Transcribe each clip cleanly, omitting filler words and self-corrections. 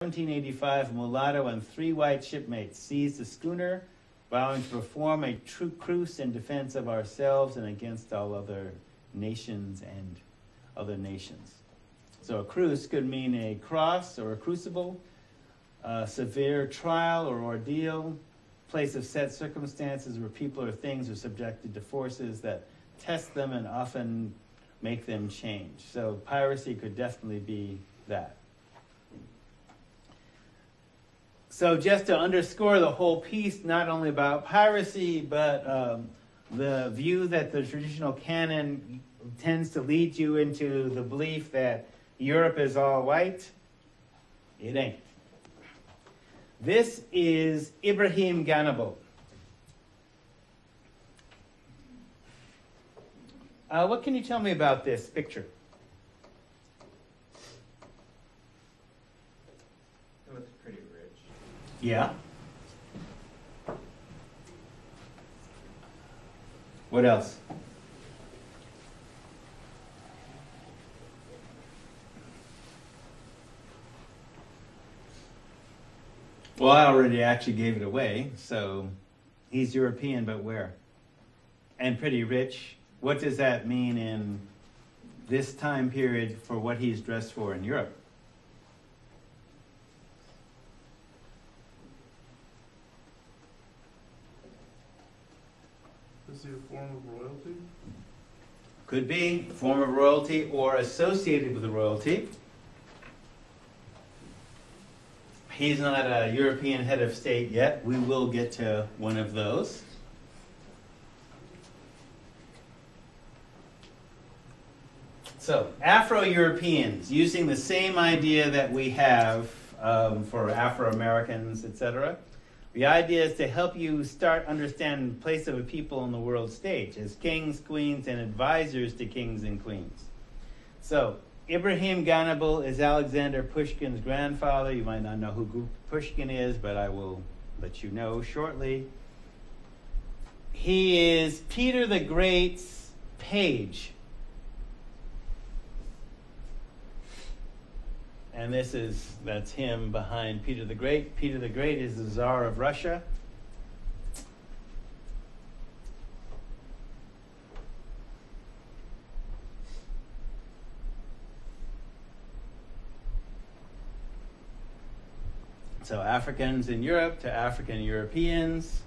1785, a mulatto and 3 white shipmates seized the schooner, vowing to perform a true truce in defense of ourselves and against all other nations and other nations. So a cruce could mean a cross or a crucible, a severe trial or ordeal, place of set circumstances where people or things are subjected to forces that test them and often make them change. So piracy could definitely be that. So just to underscore the whole piece, not only about piracy, but the view that the traditional canon tends to lead you into the belief that Europe is all white, it ain't. This is Ibrahim Ganabal. What can you tell me about this picture? It looks pretty rich. Yeah. What else? Well, I already actually gave it away. So he's European, but where? And pretty rich. What does that mean in this time period for what he's dressed for in Europe? Is he a form of royalty? Could be a form of royalty or associated with the royalty. He's not a European head of state yet. We will get to one of those. So, Afro-Europeans, using the same idea that we have for Afro-Americans, etc. The idea is to help you start understanding the place of a people on the world stage as kings, queens, and advisors to kings and queens. So, Ibrahim Ganabal is Alexander Pushkin's grandfather. You might not know who Pushkin is, but I will let you know shortly. He is Peter the Great's page. And that's him behind Peter the Great. Peter the Great is the Tsar of Russia. So Africans in Europe to African Europeans.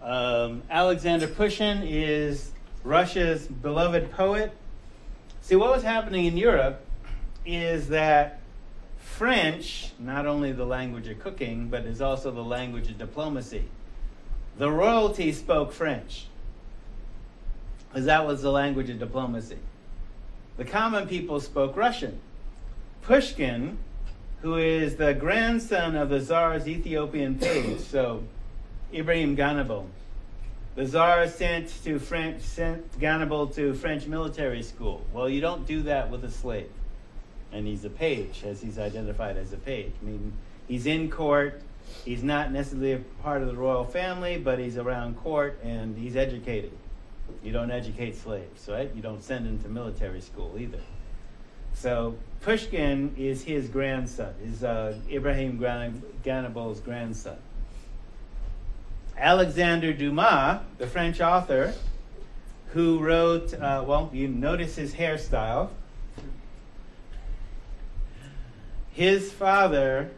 Alexander Pushkin is Russia's beloved poet. See, what was happening in Europe is that French, not only the language of cooking, but is also the language of diplomacy. The royalty spoke French, because that was the language of diplomacy. The common people spoke Russian. Pushkin, who is the grandson of the Tsar's Ethiopian page, so Ibrahim Ganabal, the Tsar sent Ganabal to French military school. Well, you don't do that with a slave. And he's a page, as he's identified as a page. I mean, he's in court. He's not necessarily a part of the royal family, but he's around court and he's educated. You don't educate slaves, right? You don't send them to military school either. So Pushkin is his grandson, is Ibrahim Ganabal's grandson. Alexander Dumas, the French author, who wrote, well, you notice his hairstyle. His father,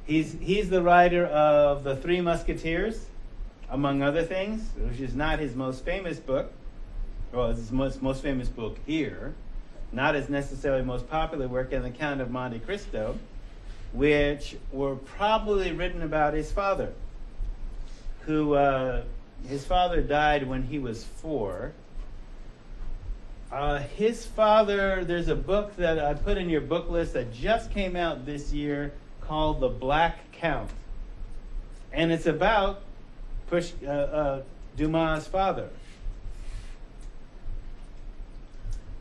he's the writer of The Three Musketeers, among other things, which is not his most famous book. Well, it's his most famous book here. Not his necessarily most popular work, in The Count of Monte Cristo, which were probably written about his father, who his father died when he was 4. His father, there's a book that I put in your book list that just came out this year called The Black Count. And it's about Dumas' father.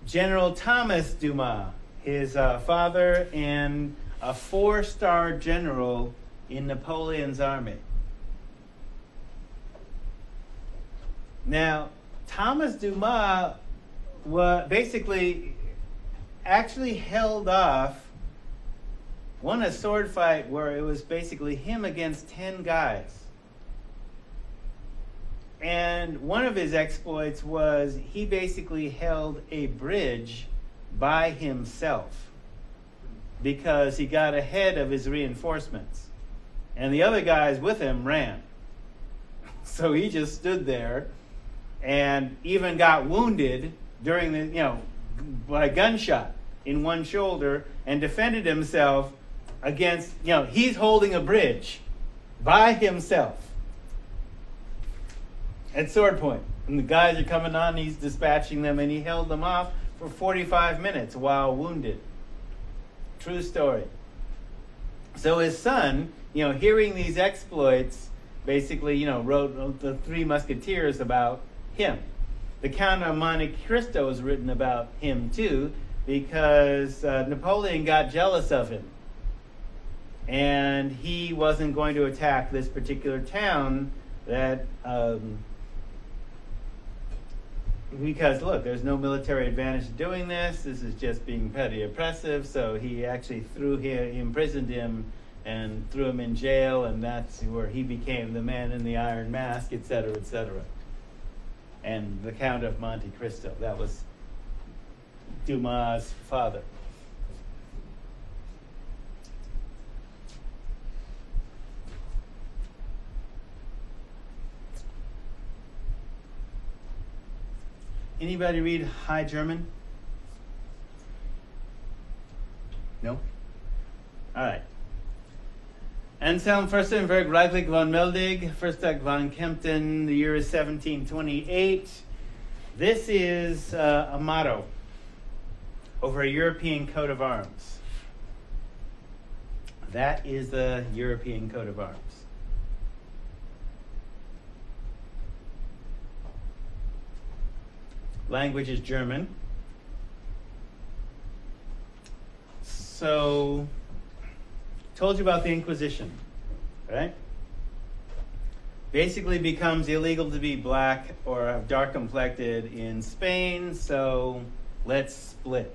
General Thomas Dumas, his father, and a 4-star general in Napoleon's army. Now, Thomas Dumas basically actually held off won a sword fight where it was basically him against 10 guys. And one of his exploits was he basically held a bridge by himself because he got ahead of his reinforcements. And the other guys with him ran. So he just stood there and even got wounded during the, by gunshot in one shoulder and defended himself against, he's holding a bridge by himself at sword point. And the guys are coming on, he's dispatching them, and he held them off for 45 minutes while wounded. True story. So his son, hearing these exploits, basically, wrote the Three Musketeers about him. The Count of Monte Cristo was written about him too, because Napoleon got jealous of him. And he wasn't going to attack this particular town that, because look, there's no military advantage to doing this. This is just being petty oppressive. So he actually imprisoned him and threw him in jail, and that's where he became the man in the iron mask, etc., etc. And the Count of Monte Cristo, that was Dumas' father. Anybody read High German? No? All right. Anselm Fürstenberg, Reichlich von Meldig, Fürstag von Kempten, the year is 1728. This is a motto over a European coat of arms. That is the European coat of arms. Language is German. So, told you about the Inquisition, right? Basically becomes illegal to be black or dark complected in Spain, so let's split.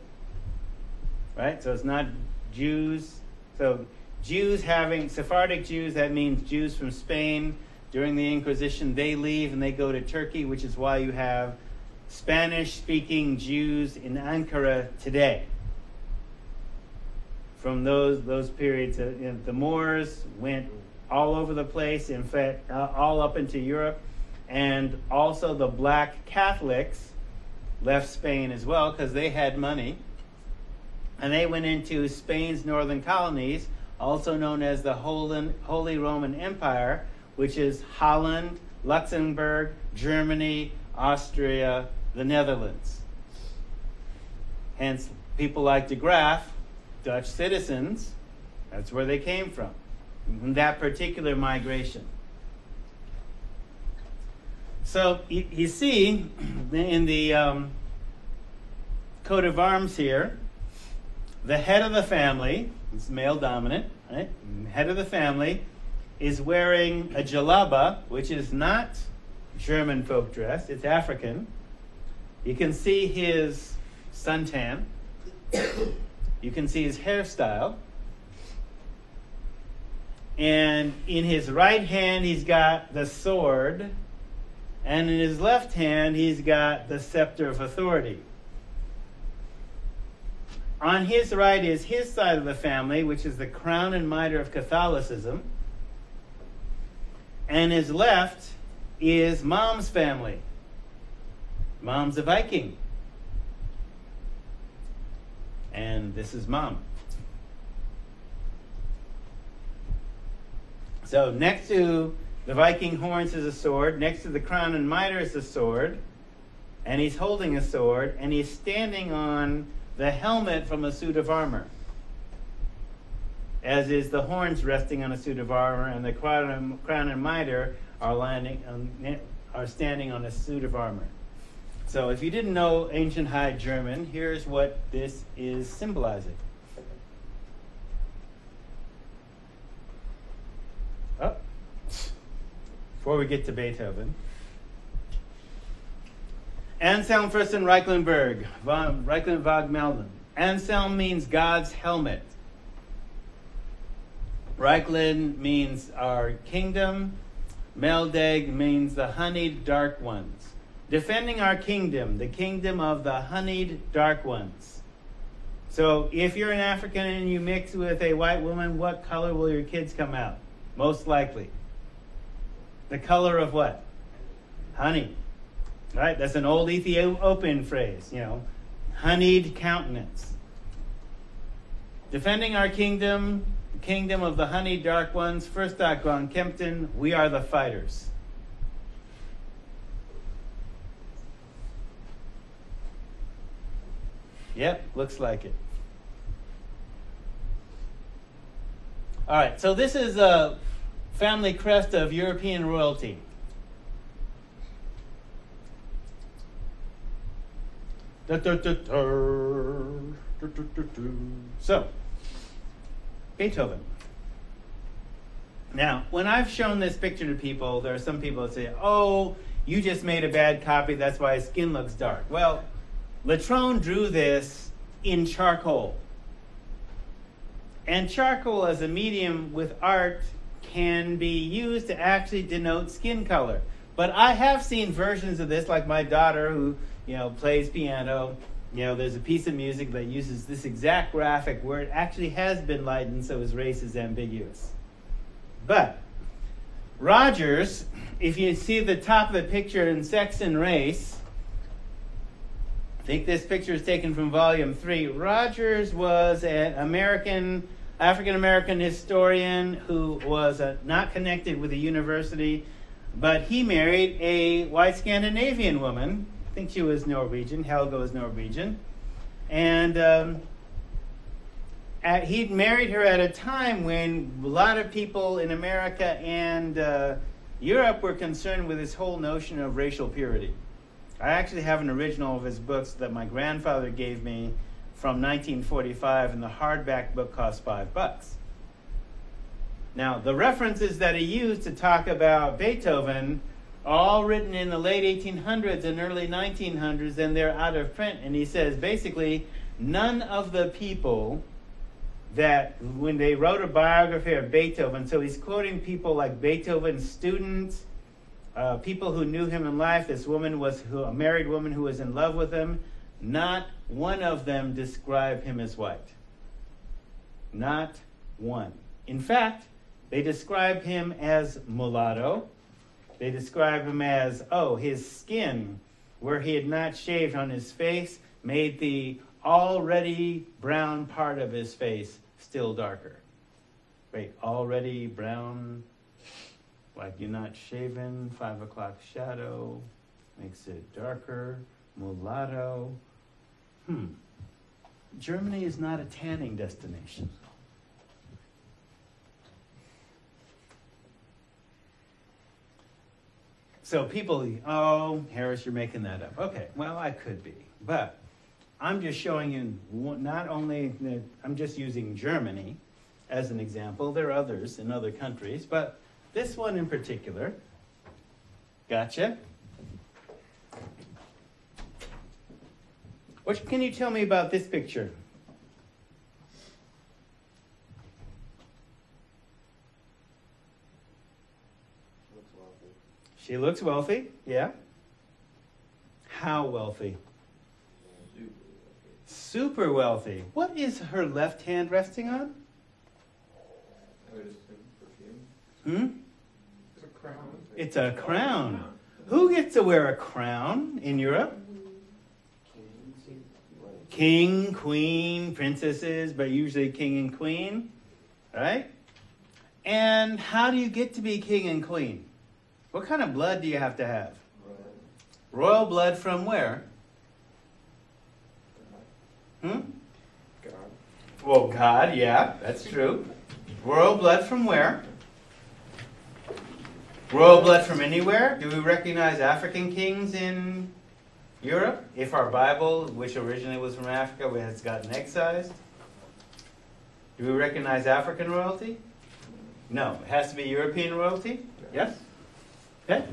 Right? So it's not Jews. So Sephardic Jews, that means Jews from Spain. During the Inquisition, they leave and they go to Turkey, which is why you have Spanish-speaking Jews in Ankara today. From those periods, the Moors went all over the place, in fact, all up into Europe, and also the black Catholics left Spain as well because they had money, and they went into Spain's northern colonies, also known as the Holy Roman Empire, which is Holland, Luxembourg, Germany, Austria, the Netherlands. Hence, people like de Graaf, Dutch citizens, that's where they came from, in that particular migration. So you see in the coat of arms here, the head of the family, it's male dominant, right? Head of the family is wearing a jalaba, which is not German folk dress, it's African. You can see his suntan. You can see his hairstyle. And in his right hand, he's got the sword. And in his left hand, he's got the scepter of authority. On his right is his side of the family, which is the crown and mitre of Catholicism. And his left is Mom's family. Mom's a Viking. And this is Mom. So next to the Viking horns is a sword. Next to the crown and mitre is a sword. And he's holding a sword. And he's standing on the helmet from a suit of armor. As is the horns resting on a suit of armor. And the crown and mitre are standing on a suit of armor. So if you didn't know ancient High German, here's what this is symbolizing. Oh, before we get to Beethoven. Anselm Fürsten Reichenberg von Melden. Anselm means God's helmet. Reichlin means our kingdom. Meldeg means the honeyed dark ones. Defending our kingdom, the kingdom of the honeyed dark ones. So if you're an African and you mix with a white woman, what color will your kids come out? Most likely. The color of what? Honey. Right? That's an old Ethiopian phrase, honeyed countenance. Defending our kingdom, the kingdom of the honeyed dark ones. First Akron Kempton, we are the fighters. Yep, looks like it. All right, so this is a family crest of European royalty. So, Beethoven. Now, when I've shown this picture to people, there are some people that say, oh, you just made a bad copy, that's why his skin looks dark. Well, Latrone drew this in charcoal. And charcoal as a medium with art can be used to actually denote skin color. But I have seen versions of this, like my daughter who, plays piano. There's a piece of music that uses this exact graphic where it actually has been lightened so his race is ambiguous. But Rogers, if you see the top of the picture in Sex and Race, I think this picture is taken from volume 3. Rogers was an African-American historian who was not connected with a university, but he married a white Scandinavian woman. I think she was Norwegian. Helga was Norwegian. And he'd married her at a time when a lot of people in America and Europe were concerned with this whole notion of racial purity. I actually have an original of his books that my grandfather gave me from 1945, and the hardback book cost $5. Now, the references that he used to talk about Beethoven are all written in the late 1800s and early 1900s, and they're out of print. And he says, basically, none of the people that, when they wrote a biography of Beethoven, so he's quoting people like Beethoven's students, people who knew him in life. This woman was a married woman who was in love with him. Not one of them described him as white. Not one. In fact, they describe him as mulatto. They describe him as, his skin, where he had not shaved on his face, made the already brown part of his face still darker. Wait, already brown, like you're not shaven, 5 o'clock shadow, makes it darker, mulatto. Germany is not a tanning destination. So people, Harris, you're making that up. Okay, well, I could be. But I'm just showing you not only, I'm just using Germany as an example. There are others in other countries, but this one in particular. Gotcha. What can you tell me about this picture? She looks wealthy, yeah. How wealthy? Super wealthy. What is her left hand resting on? I would assume perfume. It's a crown. It's a crown. Who gets to wear a crown in Europe? King, queen, princesses, but usually king and queen, right? And how do you get to be king and queen? What kind of blood do you have to have? Royal blood from where? God. Well, God, yeah, that's true. Royal blood from where? Royal blood from anywhere? Do we recognize African kings in Europe? If our Bible, which originally was from Africa, has gotten excised? Do we recognize African royalty? No. It has to be European royalty? Yes? Okay.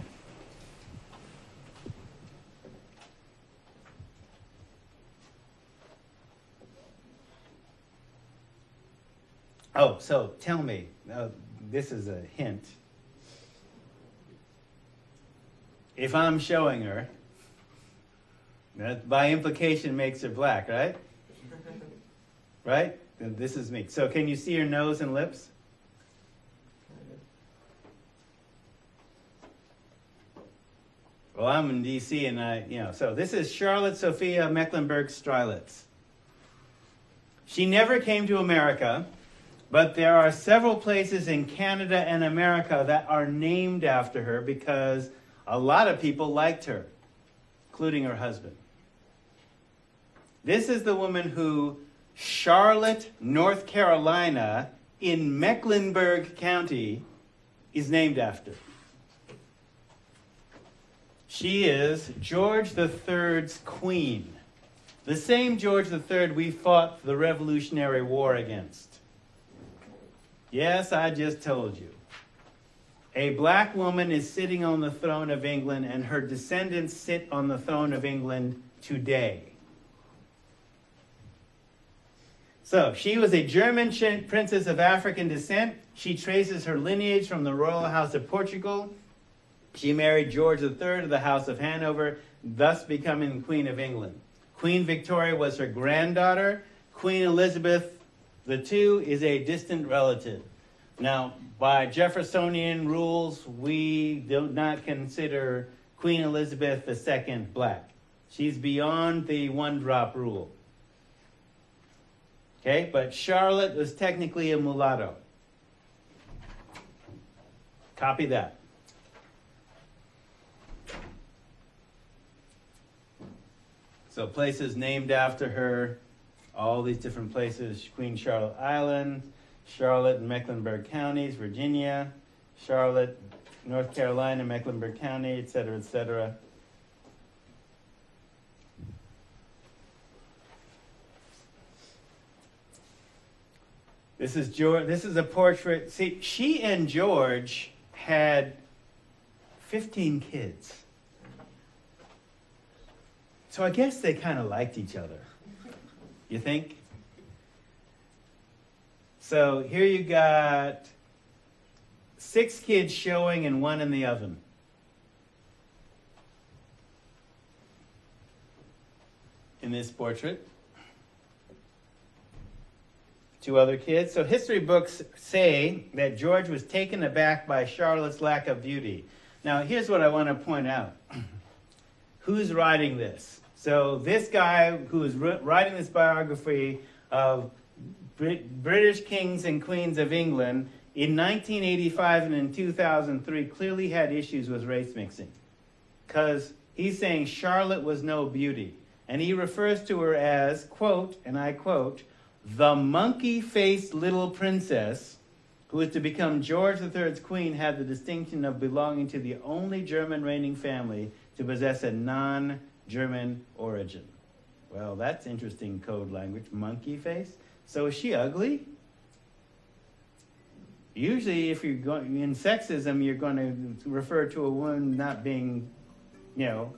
Oh, so tell me, this is a hint. If I'm showing her, that by implication makes her black, right? Right? Then this is me. So can you see her nose and lips? Well, I'm in D.C. and so this is Charlotte Sophia Mecklenburg-Strelitz. She never came to America, but there are several places in Canada and America that are named after her because a lot of people liked her, including her husband. This is the woman who Charlotte, North Carolina, in Mecklenburg County, is named after. She is George III's queen. The same George III we fought the Revolutionary War against. Yes, I just told you. A black woman is sitting on the throne of England, and her descendants sit on the throne of England today. So, she was a German princess of African descent. She traces her lineage from the royal house of Portugal. She married George III of the House of Hanover, thus becoming Queen of England. Queen Victoria was her granddaughter. Queen Elizabeth II is a distant relative. Now, by Jeffersonian rules, we do not consider Queen Elizabeth II black. She's beyond the one-drop rule. Okay, but Charlotte was technically a mulatto. Copy that. So places named after her, all these different places: Queen Charlotte Island, Charlotte and Mecklenburg counties, Virginia, Charlotte, North Carolina, Mecklenburg County, etc., etc. This is George. This is a portrait. See, she and George had 15 kids. So I guess they kind of liked each other. You think? So here you got 6 kids showing and 1 in the oven. In this portrait. 2 other kids. So history books say that George was taken aback by Charlotte's lack of beauty. Now here's what I want to point out. Who's writing this? So this guy who is writing this biography of British kings and queens of England in 1985 and in 2003 clearly had issues with race mixing. Because he's saying Charlotte was no beauty. And he refers to her as, quote, and I quote, the monkey-faced little princess who is to become George III's queen had the distinction of belonging to the only German reigning family to possess a non-German origin. Well, that's interesting code language, monkey face. So is she ugly? Usually if you're going in sexism, you're going to refer to a woman not being,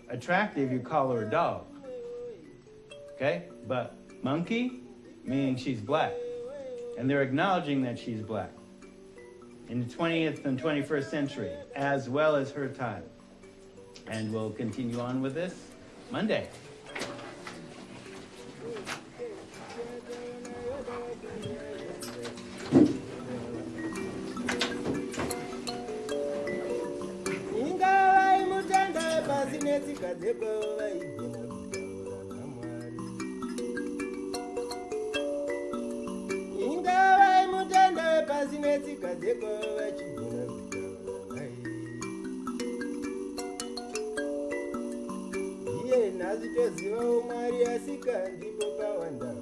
attractive, you call her a dog. Okay? But monkey, meaning she's black. And they're acknowledging that she's black in the 20th and 21st century, as well as her time. And we'll continue on with this Monday. Nazitoziva umwari asika ndipo pawanda